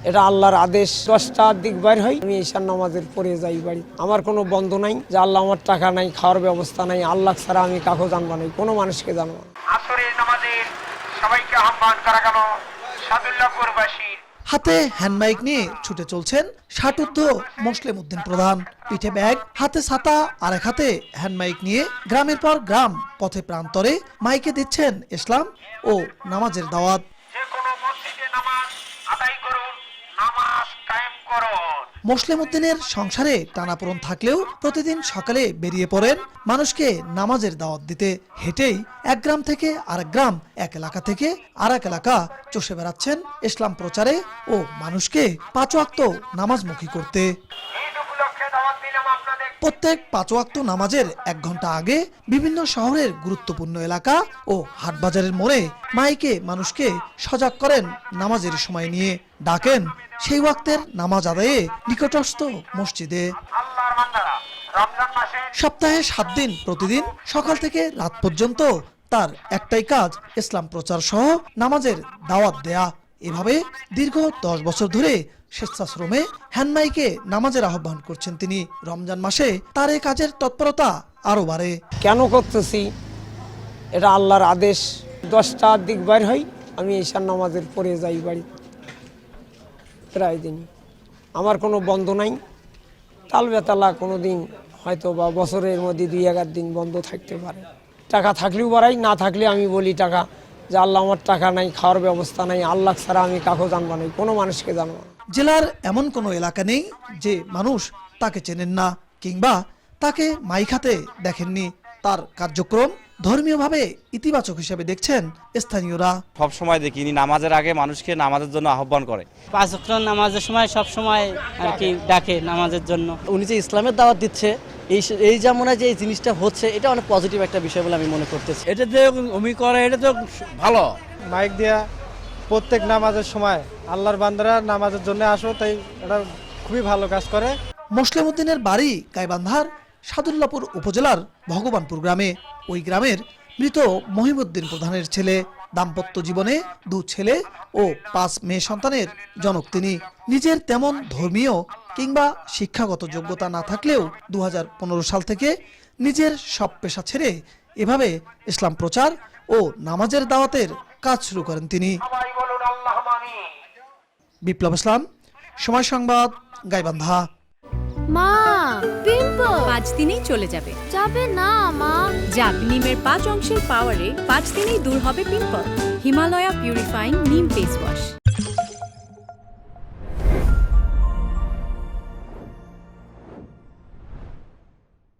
এটা আল্লাহর আদেশ। 10টার দিক বাইর হয়, আমি ঈশার নামাজের পরে যাই বাড়ি। আমার কোনো বন্ধ নাই যে আল্লাহ আমার টাকা নাই, খাওয়ার ব্যবস্থা নাই, আল্লাহ ছাড়া আমি কাউকে জানবো নাই, কোনো মানুষকে জানবো না। আসরের নামাজে সবাইকে আহ্বান করা গেল সাদুল্লাহপুরবাসী। হাতে হ্যান্ডমাইক নিয়ে ছুটে চলছেন ষাটোর্ধ্ব মোসলেম উদ্দিন প্রধান। পিঠে ব্যাগ, হাতে ছাতা, আর এক হাতে হ্যান্ডমাইক নিয়ে গ্রামের পর গ্রাম, পথে প্রান্তরে মাইকে দিচ্ছেন ইসলাম ও নামাজের দাওয়াত। যে কোনো মসজিদে নামাজ আদায় করুন, নামাজ কায়েম করুন। মোসলেম উদ্দিনের সংসারে টানাপোড়েন থাকলেও প্রতিদিন সকালে বেরিয়ে পড়েন মানুষকে নামাজের দাওয়াত দিতে। হেঁটেই এক গ্রাম থেকে আরেক গ্রাম, এক এলাকা থেকে আরেক এলাকা চষে বেড়াচ্ছেন ইসলাম প্রচারে ও মানুষকে 5 ওয়াক্ত নামাজমুখী করতে। ঈদ উপলক্ষে দাওয়াত দিলাম আপনাদের। প্রত্যেক 5 ওয়াক্ত নামাজের 1 ঘন্টা আগে বিভিন্ন শহরের গুরুত্বপূর্ণ এলাকা ও হাটবাজারের মোড়ে মাইকে মানুষকে সজাগ করেন নামাজের সময় নিয়ে। ডাকেন সেই ওয়াক্তের নামাজ আদায়ে নিকটস্থ মসজিদে। আল্লাহর বান্দারা, রমজান মাসে সপ্তাহে 7 দিন প্রতিদিন সকাল থেকে রাত পর্যন্ত তার একটাই কাজ, ইসলাম প্রচার সহ নামাজের দাওয়াত দেয়া। এভাবে দীর্ঘ 10 বছর ধরে স্বেচ্ছাশ্রমে হ্যান্ডমাইকে নামাজের আহ্বান করছেন তিনি। রমজান মাসে তার এই কাজের তৎপরতা আরো বাড়ে। কেন করতেছি? এটা আল্লাহর আদেশ। 10টার দিক বাইর হয়, আমি ঈশার নামাজের পরে যাই বাড়ি প্রায় দিনই। আমার কোনো বন্ধ নাই। তাল বেতালা কোনো দিন হয়তো বা বছরের মধ্যে 2-1 দিন বন্ধ থাকতে পারে। টাকা থাকলেও বাড়াই, না থাকলে আমি বলি টাকা যে আল্লাহ আমার টাকা নাই, খাওয়ার ব্যবস্থা নাই, আল্লাহ ছাড়া আমি কাউকে জানবো নাই, কোনো মানুষকে জানবো না। জেলার এমন কোনো এলাকা নেই যে মানুষ তাকে চেনেন না কিংবা তাকে মাইক হাতে দেখেননি। তার কার্যক্রম ধর্মীয়ভাবে ইতিবাচক হিসেবে দেখছেন স্থানীয়রা। সব সময় দেখিনি নামাজের আগে মানুষকে নামাজের জন্য আহ্বান করে। 5 ওয়াক্ত নামাজের সময় সব সময় আর কি ডাকে নামাজের জন্য। উনি যে ইসলামের দাওয়াত দিচ্ছে, এই যেমন যে এই জিনিসটা হচ্ছে, এটা অনেক পজিটিভ একটা বিষয় বলে আমি মনে করতেছি। এটা যে উমি করে এটা তো ভালো। মাইক দেয়া প্রত্যেক নামাজের সময় আল্লাহর বান্দারা নামাজের জন্য আসো, তাই এটা খুবই ভালো কাজ করে। মোসলেম উদ্দিনের বাড়ি গাইবান্ধার সাদুল্লাপুর উপজেলার ভগবানপুর গ্রামে। ওই গ্রামের মৃত মহিমউদ্দিন প্রধানের ছেলে। দাম্পত্য জীবনে 2 ছেলে ও 5 মেয়ে সন্তানের জনক তিনি। নিজের তেমন ধর্মীয় কিংবা শিক্ষাগত যোগ্যতা না থাকলেও 2015 সাল থেকে নিজের সব পেশা ছেড়ে এভাবে ইসলাম প্রচার ও নামাজের দাওয়াতের কাজ শুরু করেন তিনি। সবাই বলুন আল্লাহুম্মা আমিন। বিপ্লব ইসলাম, সময় সংবাদ, গাইবান্ধা। মা, পিম্পল 5 দিনেই চলে যাবে। যাবে না মা। যাক, নিমের 5 অংশের পাওয়ারে 5 দিনেই দূর হবে পিম্পল। হিমালয়া পিউরিফাইং নিম ফেস ওয়াশ।